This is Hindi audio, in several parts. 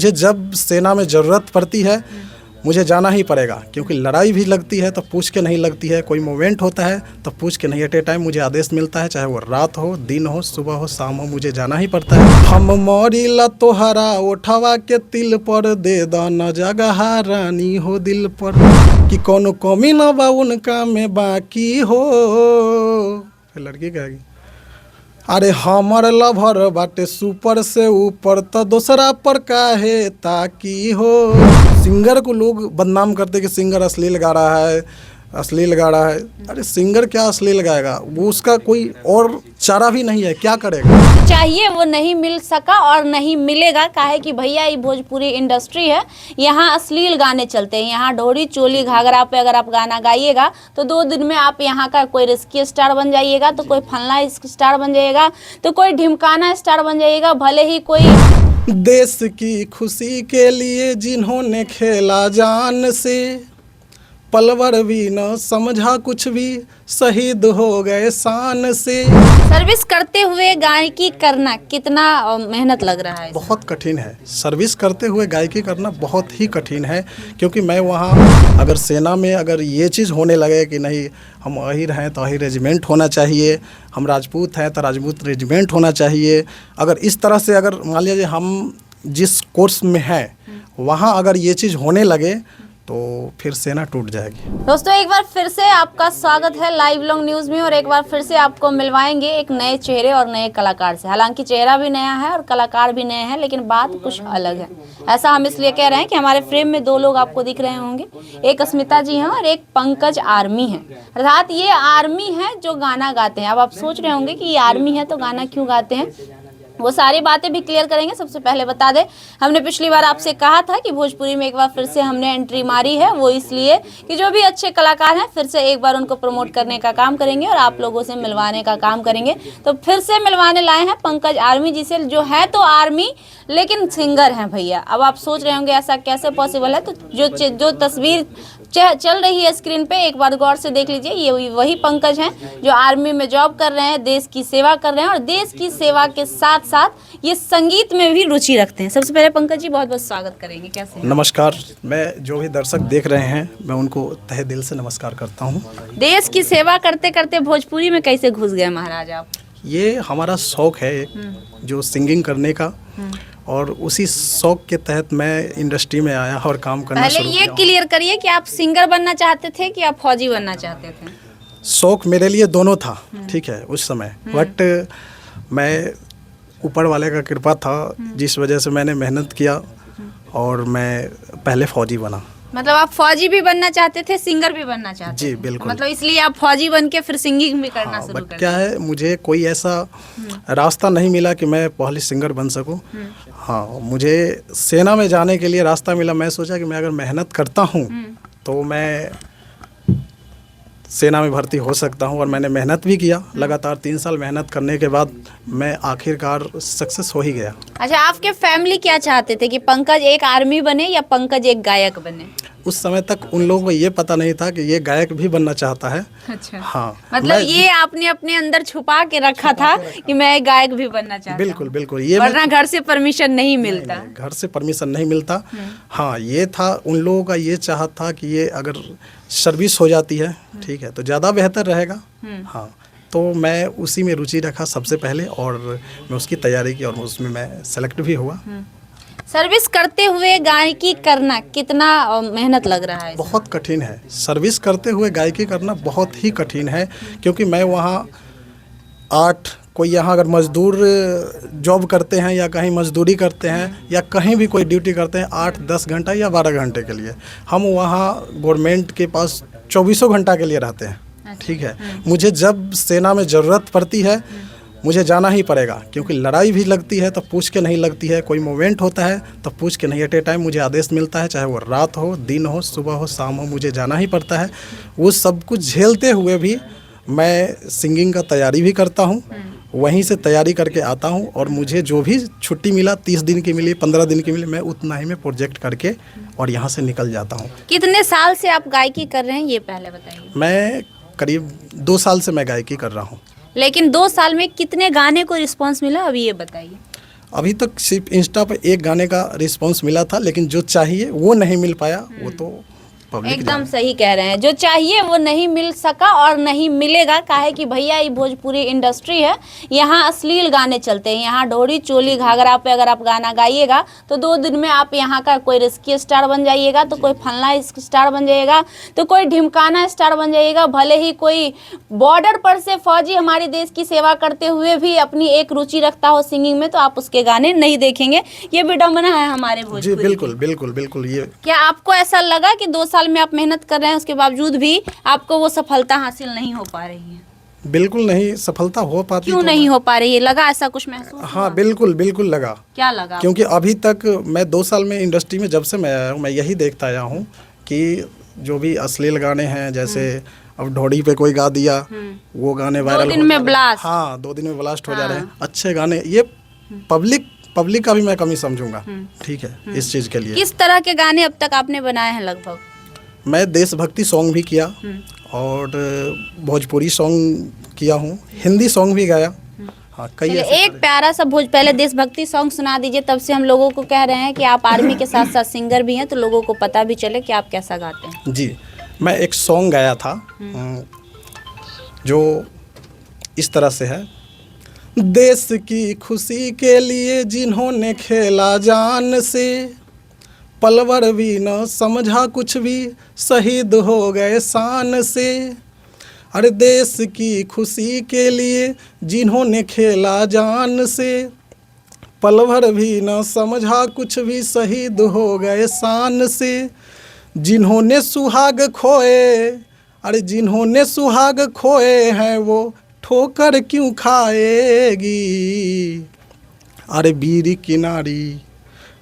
मुझे जब सेना में ज़रूरत पड़ती है मुझे जाना ही पड़ेगा, क्योंकि लड़ाई भी लगती है तो पूछ के नहीं लगती है, कोई मूवमेंट होता है तो पूछ के नहीं, एट ए टाइम मुझे आदेश मिलता है, चाहे वो रात हो, दिन हो, सुबह हो, शाम हो, मुझे जाना ही पड़ता है। हम मरीला तोहरा उठावा के तिल पर, दे दाना जगह रानी हो दिल पर, कि कोनो कमी न बा उनका में बाकी हो। फिर लड़की कहेगी अरे हमर लभर बाटे सुपर से ऊपर तो दूसरा पर काहे ताकी हो। सिंगर को लोग बदनाम करते कि सिंगर अश्लील गा रहा है, अश्लील गा रहा है। अरे सिंगर क्या अश्लील गाएगा, वो उसका कोई और चारा भी नहीं है, क्या करेगा। चाहिए वो नहीं मिल सका और नहीं मिलेगा, काहे कि भैया ये भोजपुरी इंडस्ट्री है, यहाँ अश्लील गाने चलते हैं। यहाँ ढोरी चोली घाघरा पे अगर आप गाना गाइएगा तो 2 दिन में आप यहाँ का कोई रिस्की स्टार बन जाइएगा, तो कोई फलना स्टार बन जाइएगा, तो कोई ढिमकाना स्टार बन जाइएगा, भले ही कोई। देश की खुशी के लिए जिन्होंने खेला जान से, पलवर भी न समझा कुछ भी, शहीद हो गए शान से। सर्विस करते हुए गायकी करना कितना मेहनत लग रहा है? बहुत कठिन है। सर्विस करते हुए गायकी करना बहुत ही कठिन है, क्योंकि मैं वहाँ अगर सेना में अगर ये चीज़ होने लगे कि नहीं हम अहिर हैं तो अहिर रेजिमेंट होना चाहिए, हम राजपूत हैं तो राजपूत रेजिमेंट होना चाहिए, अगर इस तरह से अगर मान लीजिए हम जिस कोर्स में हैं वहाँ अगर ये चीज़ होने लगे तो फिर सेना टूट जाएगी। दोस्तों एक बार फिर से आपका स्वागत है लाइव लॉन्ग न्यूज़ में, और एक बार फिर से आपको मिलवाएंगे एक नए चेहरे और नए कलाकार से। हालांकि चेहरा भी नया है और कलाकार भी नए हैं, लेकिन बात कुछ अलग है। ऐसा हम इसलिए कह रहे हैं कि हमारे फ्रेम में 2 लोग आपको दिख रहे होंगे, एक अस्मिता जी हैं और एक पंकज आर्मी हैं। अर्थात ये आर्मी है जो गाना गाते हैं। अब आप सोच रहे होंगे कि ये आर्मी है तो गाना क्यों गाते हैं, वो सारी बातें भी क्लियर करेंगे। सबसे पहले बता दें, हमने पिछली बार आपसे कहा था कि भोजपुरी में एक बार फिर से हमने एंट्री मारी है, वो इसलिए कि जो भी अच्छे कलाकार हैं फिर से एक बार उनको प्रमोट करने का काम करेंगे और आप लोगों से मिलवाने का काम करेंगे। तो फिर से मिलवाने लाए हैं पंकज आर्मी जी से, जो है तो आर्मी लेकिन सिंगर हैं भैया। अब आप सोच रहे होंगे ऐसा कैसे पॉसिबल है, तो जो तस्वीर चल रही है स्क्रीन पे एक बार गौर से देख लीजिए। ये वही पंकज हैं जो आर्मी में जॉब कर रहे हैं, देश की सेवा कर रहे हैं, और देश की सेवा के साथ साथ ये संगीत में भी रुचि रखते हैं। सबसे पहले पंकज जी बहुत बहुत स्वागत करेंगे, कैसे हैं? नमस्कार। मैं जो भी दर्शक देख रहे हैं मैं उनको तहे दिल से नमस्कार करता हूँ। देश की सेवा करते करते भोजपुरी में कैसे घुस गए महाराज आप? ये हमारा शौक़ है जो सिंगिंग करने का, और उसी शौक़ के तहत मैं इंडस्ट्री में आया और काम करना शुरू किया। पहले ये क्लियर करिए कि आप सिंगर बनना चाहते थे कि आप फौजी बनना चाहते थे? शौक़ मेरे लिए दोनों था, ठीक है, उस समय। बट मैं ऊपर वाले का कृपा था जिस वजह से मैंने मेहनत किया और मैं पहले फौजी बना। मतलब आप फौजी भी बनना चाहते थे, सिंगर भी बनना चाहते थे? जी बिल्कुल। मतलब इसलिए आप फौजी बन के फिर सिंगिंग भी करना शुरू कर दिया। क्या है, मुझे कोई ऐसा रास्ता नहीं मिला कि मैं पहले सिंगर बन सकूं। हाँ, मुझे सेना में जाने के लिए रास्ता मिला। मैं सोचा कि मैं अगर मेहनत करता हूं तो मैं सेना में भर्ती हो सकता हूं, और मैंने मेहनत भी किया। लगातार 3 साल मेहनत करने के बाद मैं आखिरकार सक्सेस हो ही गया। अच्छा, आपके फैमिली क्या चाहते थे कि पंकज एक आर्मी बने या पंकज एक गायक बने? उस समय तक उन लोगों को ये पता नहीं था कि ये गायक भी बनना चाहता है। अच्छा। हाँ, मतलब ये आपने अपने अंदर छुपा के रखा था कि मैं एक गायक भी बनना चाहता हूं। बिल्कुल बिल्कुल। ये वरना घर से परमिशन नहीं मिलता। घर से परमिशन नहीं मिलता। हाँ, ये था उन लोगों का ये चाहत था कि ये अगर सर्विस हो जाती है, ठीक है, तो ज़्यादा बेहतर रहेगा। हाँ, तो मैं उसी में रुचि रखा सबसे पहले, और मैं उसकी तैयारी की और उसमें मैं सेलेक्ट भी हुआ। सर्विस करते हुए गायकी करना कितना मेहनत लग रहा है? बहुत कठिन है। सर्विस करते हुए गायकी करना बहुत ही कठिन है, क्योंकि मैं वहाँ 8 कोई यहाँ अगर मजदूर जॉब करते हैं या कहीं मजदूरी करते हैं या कहीं भी कोई ड्यूटी करते हैं 8-10 घंटा या 12 घंटे के लिए, हम वहाँ गवर्नमेंट के पास 24 घंटा के लिए रहते हैं, ठीक है। मुझे जब सेना में ज़रूरत पड़ती है मुझे जाना ही पड़ेगा, क्योंकि लड़ाई भी लगती है तो पूछ के नहीं लगती है, कोई मूवमेंट होता है तो पूछ के नहीं, एट ए टाइम मुझे आदेश मिलता है, चाहे वो रात हो, दिन हो, सुबह हो, शाम हो, मुझे जाना ही पड़ता है। वो सब कुछ झेलते हुए भी मैं सिंगिंग का तैयारी भी करता हूँ, वहीं से तैयारी करके आता हूँ, और मुझे जो भी छुट्टी मिला 30 दिन की मिली, 15 दिन की मिली, मैं उतना ही में प्रोजेक्ट करके और यहाँ से निकल जाता हूँ। कितने साल से आप गायकी कर रहे हैं ये पहले बताइए? मैं करीब 2 साल से मैं गायकी कर रहा हूँ। लेकिन 2 साल में कितने गाने को रिस्पांस मिला अभी ये बताइए? अभी तक सिर्फ इंस्टा पे एक गाने का रिस्पांस मिला था, लेकिन जो चाहिए वो नहीं मिल पाया, वो तो पब्लिक एकदम सही कह रहे हैं, जो चाहिए वो नहीं मिल सका और नहीं मिलेगा। काहे कि भैया ये भोजपुरी इंडस्ट्री है, यहाँ अश्लील गाने चलते हैं, यहाँ ढोरी चोली घाघरा पे अगर आप गाना गाइएगा तो 2 दिन में आप यहाँ का कोई रिस्की स्टार बन जाइएगा, तो कोई फलना स्टार बन जाइएगा, तो कोई ढिमकाना स्टार बन जाइएगा। भले ही कोई बॉर्डर पर से फौजी हमारे देश की सेवा करते हुए भी अपनी एक रुचि रखता हो सिंगिंग में, तो आप उसके गाने नहीं देखेंगे। ये विडम्बना है हमारे जी, भोजपुरी। बिल्कुल बिल्कुल बिल्कुल। ये क्या आपको ऐसा लगा कि 2 साल में आप मेहनत कर रहे हैं, उसके बावजूद भी आपको वो सफलता हासिल नहीं हो पा रही है? बिल्कुल नहीं सफलता हो पाती। क्यों तो नहीं हो पा रही है? लगा ऐसा कुछ महसूस? हाँ बिल्कुल बिल्कुल लगा। क्या लगा? क्योंकि अभी तक मैं 2 साल में इंडस्ट्री में जब से मैं आया हूँ, मैं यही देखता आया हूँ कि जो भी अश्लील गाने हैं, जैसे अब ढोड़ी पे कोई गा दिया, वो गाने वायरल 2 दिन में ब्लास्ट। हाँ 2 दिन में ब्लास्ट हो जा रहे हैं। अच्छे गाने, ये पब्लिक का भी मैं कमी समझूंगा, ठीक है, इस चीज़ के लिए। किस तरह के गाने अब तक आपने बनाए हैं लगभग? मैं देशभक्ति सॉन्ग भी किया और भोजपुरी सॉन्ग किया हूँ, हिंदी सॉन्ग भी गाया। हाँ कई चलिए, ऐसे एक प्यारा सा पहले देशभक्ति सॉन्ग सुना दीजिए, तब से हम लोगों को कह रहे हैं कि आप आर्मी के साथ साथ सिंगर भी हैं, तो लोगों को पता भी चले कि आप कैसा गाते हैं। जी, मैं एक सॉन्ग गाया था जो इस तरह से है। देश की खुशी के लिए जिन्होंने खेला जान से, पलवर भी न समझा कुछ भी, शहीद हो गए शान से। अरे देश की खुशी के लिए जिन्होंने खेला जान से, पलवर भी न समझा कुछ भी, शहीद हो गए शान से। जिन्होंने सुहाग खोए, अरे जिन्होंने सुहाग खोए हैं वो ठोकर क्यों खाएगी। अरे वीर किनारी,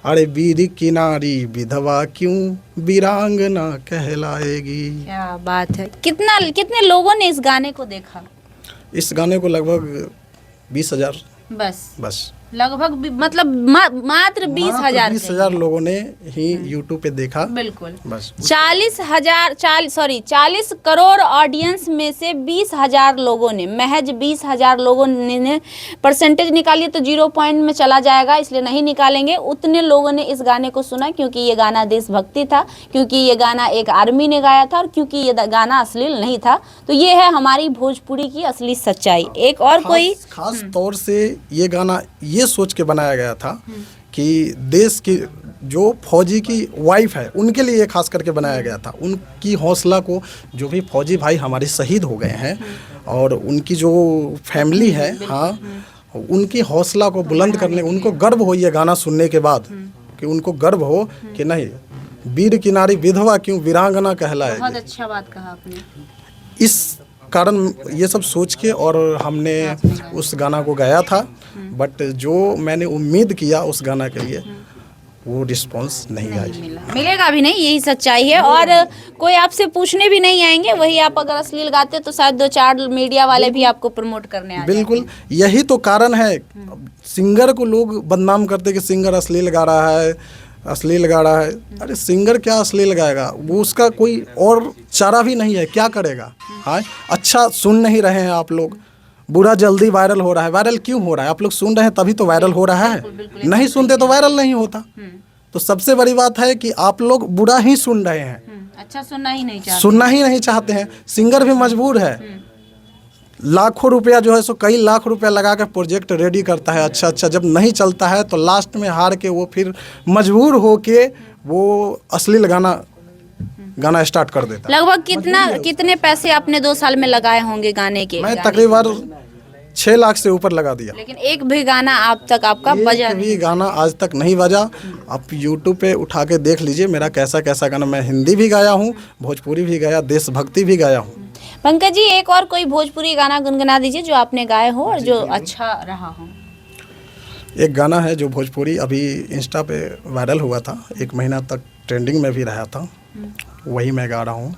अरे वीर किनारी विधवा क्यों वीरांगना कहलाएगी। क्या बात है। कितने लोगों ने इस गाने को देखा? इस गाने को लगभग 20,000 बस लगभग मतलब मात्र 20,000 20,000 लोगों ने ही यूट्यूब पे देखा। बिल्कुल बस 40 करोड़ ऑडियंस में से 20,000 लोगों ने, महज 20,000 लोगों ने परसेंटेज निकालिए तो 0 पॉइंट में चला जाएगा, इसलिए नहीं निकालेंगे। उतने लोगों ने इस गाने को सुना क्योंकि ये गाना देशभक्ति था, क्योंकि ये गाना एक आर्मी ने गाया था और क्योंकि ये गाना अश्लील नहीं था। तो ये है हमारी भोजपुरी की असली सच्चाई। एक और कोई खास तौर से ये गाना ये सोच के बनाया गया था कि देश की जो फौजी की वाइफ है उनके लिए खास करके बनाया गया था। उनकी हौसला को, जो भी फौजी भाई हमारे शहीद हो गए हैं और उनकी जो फैमिली है, हाँ, उनकी हौसला को बुलंद करने, उनको गर्व हो ये गाना सुनने के बाद, कि उनको गर्व हो कि नहीं, वीर किनारी विधवा क्यों वीरांगना कहलाए। बहुत अच्छा बात कहा आपने। इस कारण ये सब सोच के और हमने उस गाना को गाया था, बट जो मैंने उम्मीद किया उस गाना के लिए वो रिस्पांस नहीं आई। मिलेगा भी नहीं, यही सच्चाई है। और कोई आपसे पूछने भी नहीं आएंगे। वही आप अगर अश्लील गाते तो शायद 2-4 मीडिया वाले भी आपको प्रमोट करने आ बिल्कुल, यही तो कारण है। सिंगर को लोग बदनाम करते कि सिंगर अश्लील गा रहा है, अश्लील गा रहा है। अरे सिंगर क्या अश्लील गाएगा, वो उसका कोई और चारा भी नहीं है, क्या करेगा। हाँ, अच्छा सुन नहीं रहे हैं आप लोग, बुरा जल्दी वायरल हो रहा है। वायरल क्यों हो रहा है? आप लोग सुन रहे हैं तभी तो वायरल हो रहा है, नहीं सुनते तो वायरल नहीं होता। तो सबसे बड़ी बात है कि आप लोग बुरा ही सुन रहे हैं, अच्छा सुनना ही नहीं चाहते हैं। सिंगर भी मजबूर है, लाखों रुपया जो है सो कई लाख रुपया लगा कर प्रोजेक्ट रेडी करता है, अच्छा जब नहीं चलता है तो लास्ट में हार के वो फिर मजबूर हो के वो अश्लील गाना स्टार्ट कर देता है। लगभग कितने पैसे आपने 2 साल में लगाए होंगे गाने के? मैं तकरीबन 6 लाख से ऊपर लगा दिया, लेकिन एक भी गाना आप तक आपका बजा नहीं? भी गाना आज तक नहीं बजा। आप यूट्यूब पे उठा के देख लीजिए मेरा कैसा कैसा गाना। मैं हिंदी भी गाया हूँ, भोजपुरी भी गाया, देशभक्ति भी गाया हूँ। पंकज जी, एक और कोई भोजपुरी गाना गुनगुना दीजिए जो आपने गाए हो और जो अच्छा रहा हो। एक गाना है जो भोजपुरी अभी इंस्टा पे वायरल हुआ था, 1 महीना तक ट्रेंडिंग में भी रहा था, वही मैं गा रहा हूँ।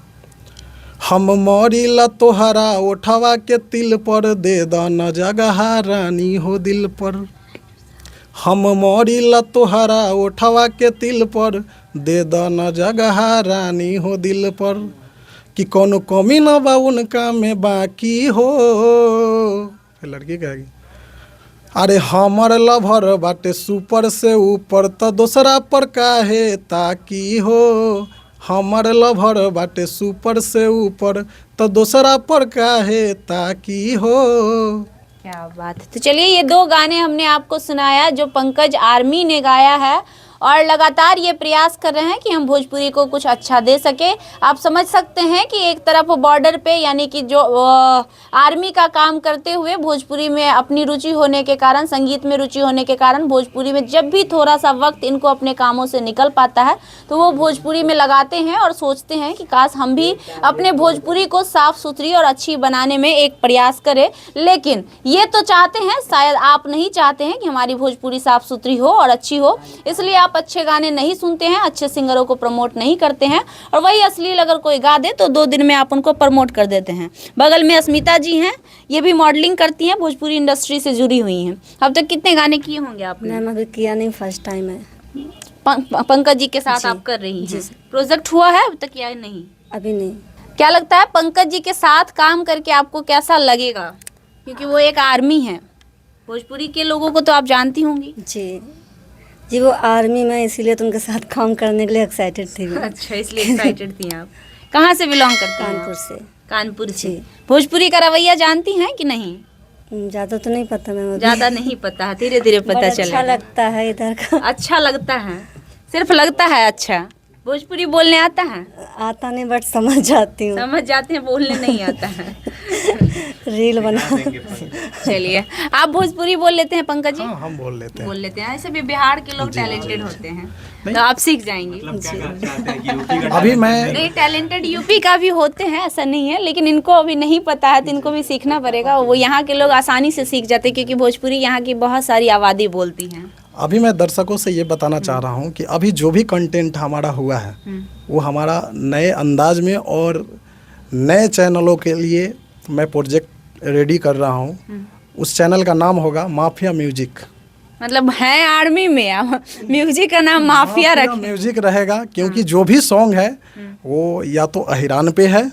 हम मौरीला तोहरा ओठवा के तिल पर, दे दाना जगह रानी हो दिल पर। हम मौरीला तोहरा ओठवा के तिल पर, दे दाना जगह रानी हो दिल पर। कि कोनो कमी न बा उनका में बाकी हो, फिर लड़की कहेगी अरे हमर लभर बाटे सुपर से ऊपर तो दूसरा पर काहे ताकी हो। हमर लभर बाटे सुपर से ऊपर तो दूसरा पर काहे ताकी हो। क्या बात है। तो चलिए, ये दो गाने हमने आपको सुनाया जो पंकज आर्मी ने गाया है और लगातार ये प्रयास कर रहे हैं कि हम भोजपुरी को कुछ अच्छा दे सके। आप समझ सकते हैं कि एक तरफ बॉर्डर पे यानी कि जो आर्मी का काम करते हुए भोजपुरी में अपनी रुचि होने के कारण, संगीत में रुचि होने के कारण भोजपुरी में जब भी थोड़ा सा वक्त इनको अपने कामों से निकल पाता है तो वो भोजपुरी में लगाते हैं और सोचते हैं कि काश हम भी अपने भोजपुरी को साफ सुथरी और अच्छी बनाने में एक प्रयास करें। लेकिन ये तो चाहते हैं, शायद आप नहीं चाहते हैं कि हमारी भोजपुरी साफ सुथरी हो और अच्छी हो, इसलिए आप अच्छे गाने नहीं सुनते हैं, अच्छे सिंगरों को प्रमोट नहीं करते हैं और वही अश्लील अगर कोई गा दे तो 2 दिन में आप उनको प्रमोट कर देते हैं। बगल में अस्मिता जी हैं, ये भी मॉडलिंग करती हैं, भोजपुरी इंडस्ट्री से जुड़ी हुई हैं। अब तक कितने गाने किए होंगे आपने? मैम अभी किया नहीं, फर्स्ट टाइम है। पंकज जी के साथ आप कर रही हैं। प्रोजेक्ट हुआ है अब तक या नहीं? अभी नहीं। क्या लगता है पंकज जी के साथ काम करके आपको कैसा लगेगा? क्योंकि वो एक आर्मी है, भोजपुरी के लोगों को तो आप जानती होंगी। जी वो आर्मी में, इसीलिए तो उनके साथ काम करने के लिए एक्साइटेड थी। अच्छा, इसलिए एक्साइटेड थी आप। कहाँ से बिलोंग करती हैं? कानपुर से। कानपुर से। भोजपुरी का रवैया जानती हैं कि नहीं? ज़्यादा तो नहीं पता मैम। ज़्यादा नहीं पता, धीरे धीरे पता चलेगा। अच्छा लगता है इधर का। अच्छा लगता है, सिर्फ लगता है अच्छा। भोजपुरी बोलने आता है? आता नहीं बट समझ जाती हूँ। समझ जाते हैं, बोलने नहीं आता है। रील बना। चलिए, आप भोजपुरी बोल लेते हैं पंकज जी? हाँ, हम बोल लेते हैं। ऐसे भी बिहार के लोग टैलेंटेड होते हैं, तो आप सीख जाएंगे। अभी मैं नहीं, टैलेंटेड यूपी का भी होते हैं, ऐसा नहीं है, लेकिन इनको अभी नहीं पता है तो इनको भी सीखना पड़ेगा। वो यहाँ के लोग आसानी से सीख जाते हैं क्योंकि भोजपुरी यहाँ की बहुत सारी आबादी बोलती हैं। अभी मैं दर्शकों से ये बताना चाह रहा हूँ कि अभी जो भी कंटेंट हमारा हुआ है वो हमारा नए अंदाज में और नए चैनलों के लिए मैं प्रोजेक्ट रेडी कर रहा हूँ। उस चैनल का नाम होगा माफिया म्यूजिक। मतलब है आर्मी में, आप म्यूजिक का नाम माफिया रखें। म्यूजिक रहेगा क्योंकि जो भी सॉन्ग है वो या तो अहिरान पे है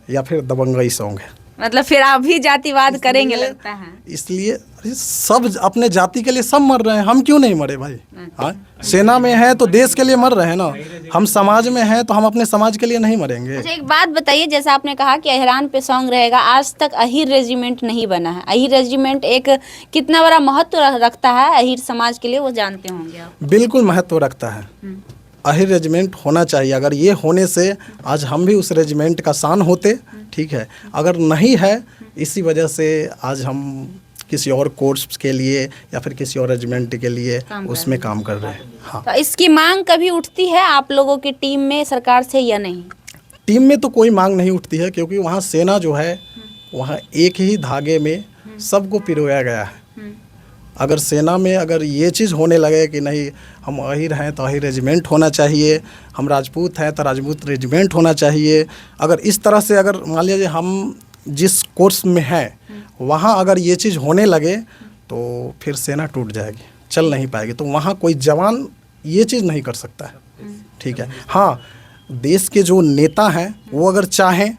या फिर दबंगई सॉन्ग है। मतलब फिर आप भी जातिवाद करेंगे लगता है। इसलिए अरे सब अपने जाति के लिए सब मर रहे हैं, हम क्यों नहीं मरे भाई? हाँ, सेना में है तो देश के लिए मर रहे हैं ना, हम समाज में हैं तो हम अपने समाज के लिए नहीं मरेंगे। अच्छा, एक बात बताइए, जैसा आपने कहा कि अहिरान पे सॉन्ग रहेगा, आज तक अहिर रेजिमेंट नहीं बना है। अहिर रेजिमेंट एक कितना बड़ा महत्व रखता है अहिर समाज के लिए, वो जानते होंगे आप? बिल्कुल महत्व रखता है। अहिर रेजिमेंट होना चाहिए। अगर ये होने से आज हम भी उस रेजिमेंट का शान होते, ठीक है। अगर नहीं है, इसी वजह से आज हम किसी और कोर्स के लिए या फिर किसी और रेजिमेंट के लिए उसमें काम कर रहे हैं। हाँ, तो इसकी मांग कभी उठती है आप लोगों की टीम में सरकार से या नहीं? टीम में तो कोई मांग नहीं उठती है क्योंकि वहाँ सेना जो है वहाँ एक ही धागे में सबको पिरोया गया है। अगर सेना में अगर ये चीज़ होने लगे कि नहीं हम अहिर हैं तो अहिर रेजिमेंट होना चाहिए, हम राजपूत हैं तो राजपूत रेजिमेंट होना चाहिए, अगर इस तरह से अगर मान लीजिए हम जिस कोर्स में हैं वहाँ अगर ये चीज़ होने लगे तो फिर सेना टूट जाएगी, चल नहीं पाएगी। तो वहाँ कोई जवान ये चीज़ नहीं कर सकता है, ठीक है। हाँ, देश के जो नेता हैं वो अगर चाहें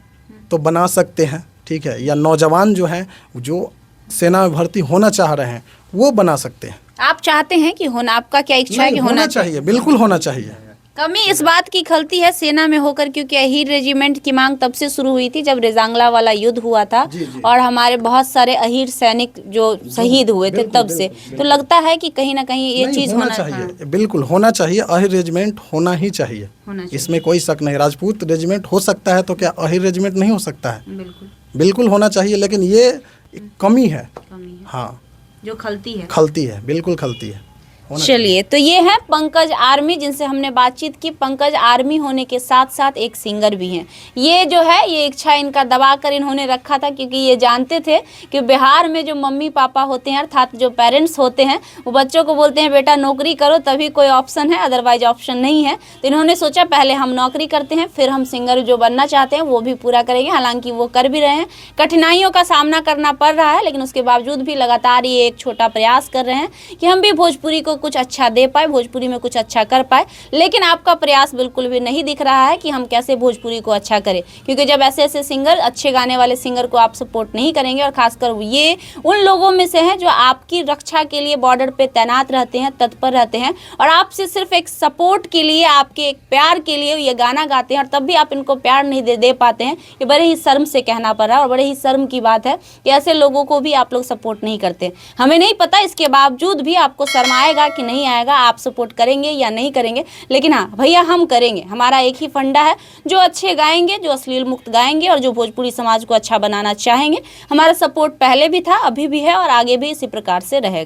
तो बना सकते हैं, ठीक है, या नौजवान जो हैं जो सेना में भर्ती होना चाह रहे हैं वो बना सकते हैं। आप चाहते हैं कि होना, आपका क्या इच्छा है कि होना चाहिए? बिल्कुल होना चाहिए। कमी इस बात की खलती है सेना में होकर, क्योंकि अहिर रेजिमेंट की मांग तब से शुरू हुई थी जब रेजांगला वाला युद्ध हुआ था और हमारे बहुत सारे अहिर सैनिक जो शहीद हुए थे तब से। तो लगता है कि कहीं ना कहीं ये चीज़ होना चाहिए। बिल्कुल होना चाहिए, अहिर रेजिमेंट होना ही चाहिए, इसमें कोई शक नहीं। राजपूत रेजिमेंट हो सकता है तो क्या अहिर रेजिमेंट नहीं हो सकता है? बिल्कुल होना चाहिए, लेकिन ये कमी है। हाँ, जो खलती है, बिल्कुल खलती है। चलिए, तो ये है पंकज आर्मी जिनसे हमने बातचीत की। पंकज आर्मी होने के साथ साथ एक सिंगर भी हैं। ये जो है ये इच्छा इनका दबा कर इन्होंने रखा था क्योंकि ये जानते थे कि बिहार में जो मम्मी पापा होते हैं अर्थात जो पेरेंट्स होते हैं वो बच्चों को बोलते हैं बेटा नौकरी करो तभी कोई ऑप्शन है, अदरवाइज ऑप्शन नहीं है। तो इन्होंने सोचा पहले हम नौकरी करते हैं फिर हम सिंगर जो बनना चाहते हैं वो भी पूरा करेंगे। हालांकि वो कर भी रहे हैं, कठिनाइयों का सामना करना पड़ रहा है, लेकिन उसके बावजूद भी लगातार ये एक छोटा प्रयास कर रहे हैं कि हम भी भोजपुरी को कुछ अच्छा दे पाए, भोजपुरी में कुछ अच्छा कर पाए, लेकिन आपका प्रयास बिल्कुल भी नहीं दिख रहा है कि हम कैसे भोजपुरी को अच्छा करें। क्योंकि जब ऐसे ऐसे सिंगर, अच्छे गाने वाले सिंगर को आप सपोर्ट नहीं करेंगे, और खासकर ये उन लोगों में से हैं जो आपकी रक्षा के लिए बॉर्डर पे तैनात रहते हैं, तत्पर रहते हैं, और आपसे सिर्फ एक सपोर्ट के लिए, आपके एक प्यार के लिए ये गाना गाते हैं, और तब भी आप इनको प्यार नहीं दे पाते हैं। ये बड़े ही शर्म से कहना पड़ रहा है और बड़े ही शर्म की बात है कि ऐसे लोगों को भी आप लोग सपोर्ट नहीं करते। हमें नहीं पता इसके बावजूद भी आपको शर्म आएगा कि नहीं आएगा, आप सपोर्ट करेंगे या नहीं करेंगे, लेकिन हाँ भैया हम करेंगे। हमारा एक ही फंडा है, जो अच्छे गाएंगे, जो अश्लील मुक्त गाएंगे और जो भोजपुरी समाज को अच्छा बनाना चाहेंगे। हमारा सपोर्ट पहले भी था, अभी भी है और आगे भी इसी प्रकार से रहेगा।